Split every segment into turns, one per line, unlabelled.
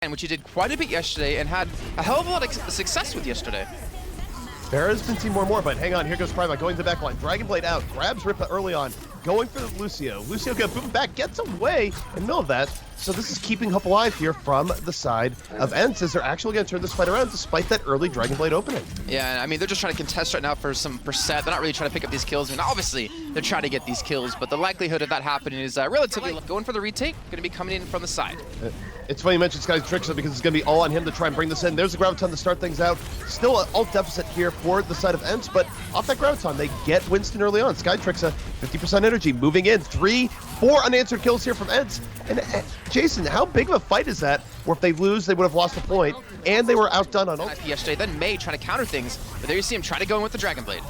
which he did quite a bit yesterday and had a hell of a lot of success with yesterday.
Barra's been seen more and more, but hang on, here goes Prima going to the back line. Dragon Blade out, grabs Ripa early on, going for Lucio. Lucio gonna boom back, gets away in the middle of that. So this is keeping hope alive here from the side of ENCE as they're actually going to turn this fight around despite that early Dragon Blade opening.
Yeah, I mean, they're just trying to contest right now for some percent. They're not really trying to pick up these kills. I mean, obviously, they're trying to get these kills, but the likelihood of that happening is relatively low. Going for the retake, going to be coming in from the side.
It's funny you mentioned SkitLite because it's going to be all on him to try and bring this in. There's the Graviton to start things out. Still an ult deficit here for the side of ENCE, but off that Graviton, they get Winston early on. SkitLite, 50% energy, moving in. 4 unanswered kills here from ENCE. And Jason, how big of a fight is that? Where if they lose, they would have lost a point, and they were outdone on ult.
Yesterday, then May trying to counter things, but there you see him try to go in with the Dragon Blade.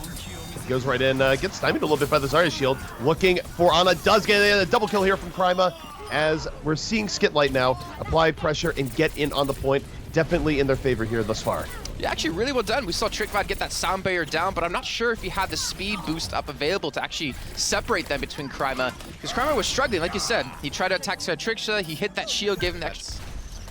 Goes right in, gets stymied a little bit by the Zarya shield. Looking for Ana, does get a double kill here from Prima, as we're seeing SkitLite now apply pressure and get in on the point. Definitely in their favor here thus far.
Yeah, actually really well done. We saw Trickvad get that sound barrier down, but I'm not sure if he had the speed boost up available to actually separate them between Kryma, because Kryma was struggling, like you said. He tried to attack Tricksha, he hit that shield, gave him that.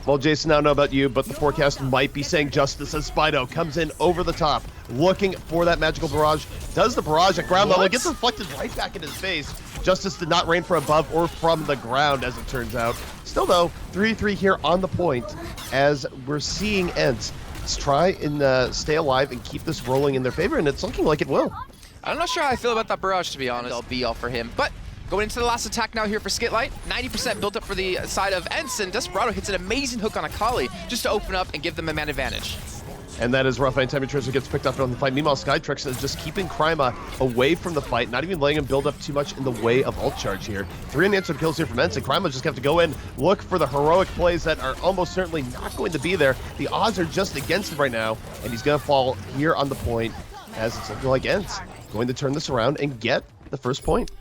Well, Jason, I don't know about you, but the forecast might be saying Justice as Spido comes in over the top, looking for that magical barrage. Does the barrage at ground level, it gets deflected right back in his face. Justice did not rain from above or from the ground, as it turns out. Still, though, 3-3 here on the point, as we're seeing ENCE try and stay alive and keep this rolling in their favor, and it's looking like it will.
I'm not sure how I feel about that barrage, to be honest. I'll be all for him, but going into the last attack now here for SkitLite. 90% built up for the side of ENCE, and Desperado hits an amazing hook on Akali just to open up and give them a man advantage.
And that is rough. Anytime your treasure gets picked up on the fight. Meanwhile, SkitLite is just keeping Kryma away from the fight, not even letting him build up too much in the way of ult charge here. 3 unanswered kills here from ENCE, and Kryma just have to go in, look for the heroic plays that are almost certainly not going to be there. The odds are just against him right now, and he's going to fall here on the point, as it's looking like ENCE going to turn this around and get the first point.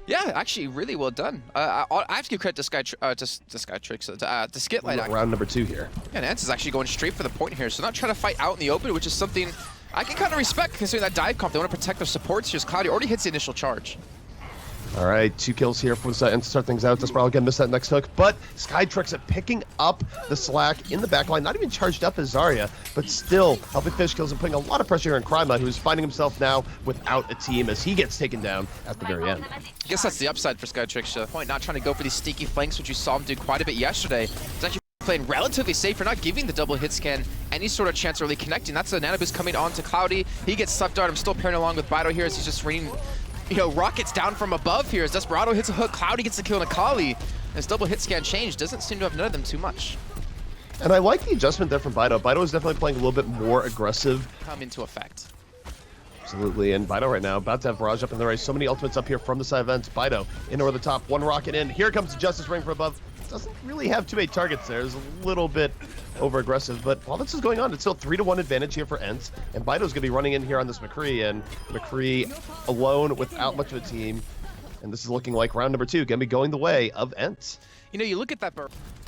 Yeah, actually, really well done. I have to give credit to SkitLite.
Round number 2 here.
Yeah, and ENCE is actually going straight for the point here, so not trying to fight out in the open, which is something I can kind of respect, considering that dive comp. They want to protect their supports here, as Cloudy already hits the initial charge.
All right, 2 kills here for the side and to start things out. Desperado again missed that next hook, but SkitLite picking up the slack in the backline, not even charged up as Zarya, but still helping finish kills and putting a lot of pressure on Kryma, who's finding himself now without a team as he gets taken down at the very end.
I guess that's the upside for SkitLite. Point, not trying to go for these sneaky flanks, which you saw him do quite a bit yesterday. It's actually playing relatively safe for not giving the double hit scan any sort of chance of really connecting. That's a nano boost coming on to Cloudy. He gets stuck dart. I'm still pairing along with Bido here as he's just raining, rockets down from above here as Desperado hits a hook. Cloudy gets the kill on Akali. His double hit scan change doesn't seem to have none of them too much.
And I like the adjustment there from Bido. Bido is definitely playing a little bit more aggressive.
Come into effect.
Absolutely, and Bido right now about to have barrage up in the race. So many ultimates up here from the side of ENCE. Bido in over the top, 1 rocket in. Here comes the Justice ring from above. Doesn't really have too many targets there. It's a little bit over aggressive, but while this is going on, it's still 3-1 advantage here for ENCE, and Bido's gonna be running in here on this McCree, and McCree alone without much of a team, and this is looking like round number 2 gonna be going the way of ENCE.
You look at that.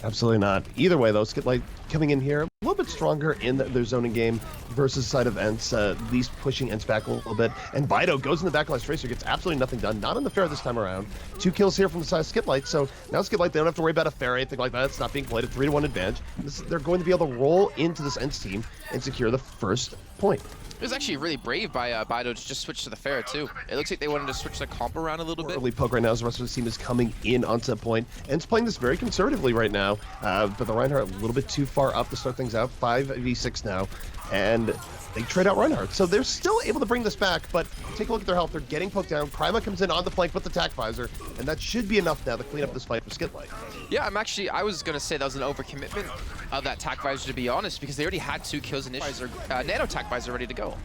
Absolutely not. Either way, though, SkitLite coming in here a little bit stronger in their zoning game versus the side of ENCE, at least pushing ENCE back a little bit. And Bido goes in the backline Tracer, gets absolutely nothing done. Not on the fair this time around. 2 kills here from the side of SkitLite, so now SkitLite, they don't have to worry about a fair or anything like that. It's not being played at 3-1 advantage. They're going to be able to roll into this ENCE team and secure the first point.
It was actually really brave by Bido to just switch to the fair, too. It looks like they wanted to switch the comp around a little bit.
Early poke right now as the rest of the team is coming in onto the point, and it's playing this very conservatively right now, but the Reinhardt a little bit too far up to start things out. 5v6 now, and they trade out Reinhardt. So they're still able to bring this back, but take a look at their health. They're getting poked down. Kryma comes in on the flank with the tac visor, and that should be enough now to clean up this fight for SkitLite.
Yeah, I was going to say that was an overcommitment of that tac visor, to be honest, because they already had 2 kills initially. Nano tac visor ready to go.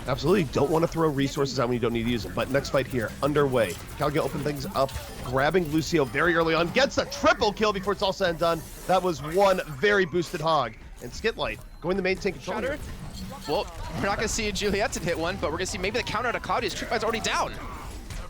Absolutely, don't want to throw resources out when you don't need to use them. But next fight here, underway. Calga open things up, grabbing Lucio very early on, gets a triple kill before it's all said and done. That was 1 very boosted hog. And SkitLite going to maintain control.
Shatter. Well, we're not going to see a Juliet's hit one, but we're going to see maybe the counter to Claudius. Trickby's already down.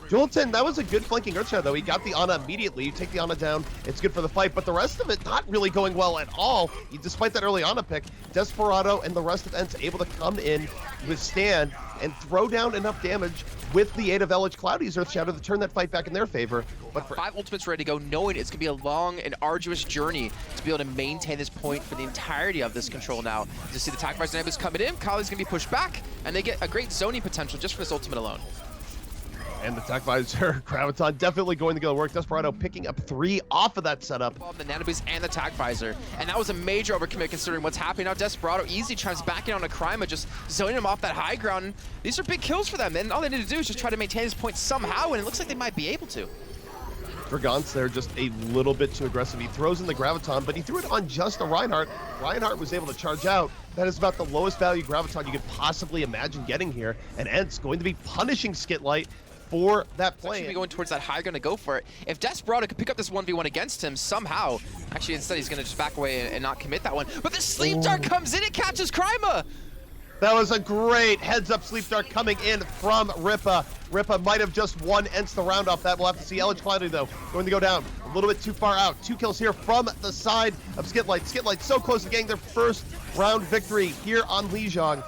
Julton, that was a good flanking Earthshadow, though. He got the Ana immediately. You take the Ana down, it's good for the fight, but the rest of it not really going well at all. Despite that early Ana pick, Desperado and the rest of ENCE able to come in, withstand, and throw down enough damage with the aid of LH Cloudy's Earthshadow to turn that fight back in their favor. But for
5 ultimates ready to go, knowing it's going to be a long and arduous journey to be able to maintain this point for the entirety of this control now. To see the attack bars and coming in, Kali's going to be pushed back, and they get a great zoning potential just for this ultimate alone.
And the attack visor, Graviton definitely going to go to work. Desperado picking up 3 off of that setup.
The Nanoboost and the attack visor. And that was a major overcommit considering what's happening now. Desperado easy tries backing on a Kryma, just zoning him off that high ground. These are big kills for them, and all they need to do is just try to maintain this point somehow, and it looks like they might be able to.
Dragons there just a little bit too aggressive. He throws in the Graviton, but he threw it on just a Reinhardt. Reinhardt was able to charge out. That is about the lowest value Graviton you could possibly imagine getting here. And ENCE going to be punishing SkitLite for that play.
Actually going towards that high, going to go for it. If Desperado could pick up this 1v1 against him somehow, actually instead he's going to just back away and not commit that one. But the sleep dart comes in, it catches Kryma!
That was a great heads-up sleep dart coming in from Ripa. Ripa might have just won ENCE the round off that. We'll have to see. LH Cloudy, though, going to go down a little bit too far out. 2 kills here from the side of SkitLite. SkitLite so close to getting their first round victory here on Lijiang.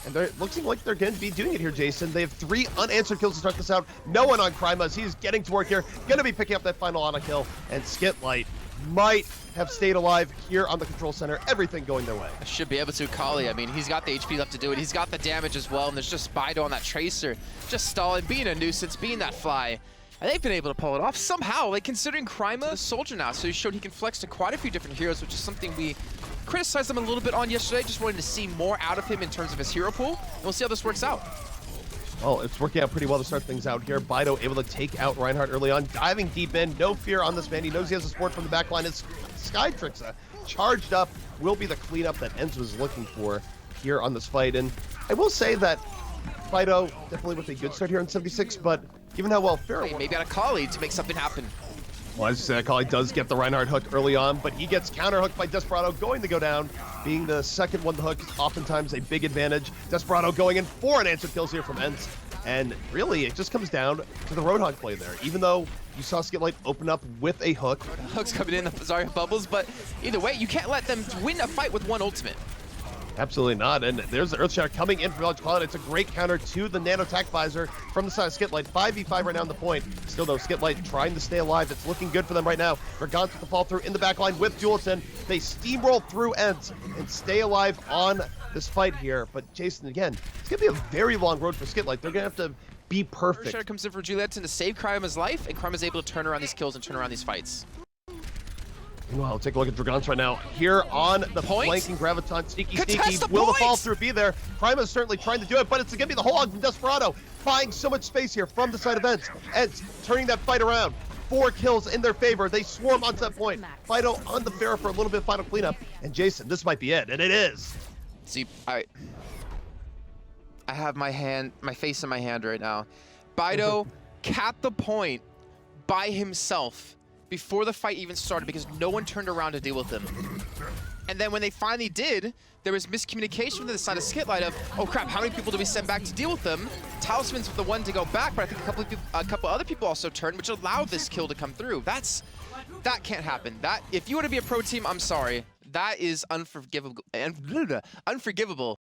And they're looking like they're going to be doing it here, Jason. They have 3 unanswered kills to start this out. No one on Kryma as he's getting to work here. Going to be picking up that final Ana kill. And SkitLite might have stayed alive here on the control center. Everything going their way.
Should be able to. Kali, I mean, he's got the HP left to do it. He's got the damage as well. And there's just Bido on that Tracer. Just stalling, being a nuisance, being that fly. And they've been able to pull it off somehow, like considering Kryma a soldier now. So he showed he can flex to quite a few different heroes, which is something we criticized him a little bit on yesterday. Just wanted to see more out of him in terms of his hero pool. And we'll see how this works out.
Well, it's working out pretty well to start things out here. Bido able to take out Reinhardt early on, diving deep in. No fear on this man. He knows he has the support from the back line. It's Skytrixa charged up, will be the cleanup that ENCE was looking for here on this fight. And I will say that Bido definitely with a good start here in 76, but given how well Farah
Hey, maybe out of Kali to make something happen.
Well, as you said, Kali does get the Reinhardt hook early on, but he gets counter-hooked by Desperado, going to go down. Being the second one to hook is oftentimes a big advantage. Desperado going in for unanswered kills here from ENCE. And really, it just comes down to the Roadhog play there. Even though you saw SkitLite open up with a hook.
Hook's coming in, the Zarya bubbles, but either way, you can't let them win a fight with one ultimate.
Absolutely not. And there's the Earthshadow coming in from LH Cloud. It's a great counter to the Nano Attack Visor from the side of SkitLite. 5v5 right now on the point. Still, though, SkitLite trying to stay alive. It's looking good for them right now. Dragons with the fall through in the back line with Julton. They steamroll through ENCE and stay alive on this fight here. But Jason, again, it's going to be a very long road for SkitLite. They're going to have to be perfect.
Earthshadow comes in for Julietton to save Kryma's life, and Kryma's able to turn around these kills and turn around these fights.
Well, take a look at Dragons right now. Here on the flanking Graviton. Sneaky. Will the fall through be there? Kryma's certainly trying to do it, but it's going to be the whole hog from Desperado. Buying so much space here from the side of ENCE. ENCE turning that fight around. 4 kills in their favor. They swarm onto that point. Fido on the Farah for a little bit of final cleanup. And Jason, this might be it, and it is.
See, I have my face in my hand right now. Bido capped the point by himself before the fight even started because no one turned around to deal with him. And then when they finally did, there was miscommunication from the side of SkitLite of, oh crap, how many people do we send back to deal with them? Talisman's the one to go back, but I think a couple other people also turned, which allowed this kill to come through. That can't happen. That, if you want to be a pro team, I'm sorry. That is unforgivable.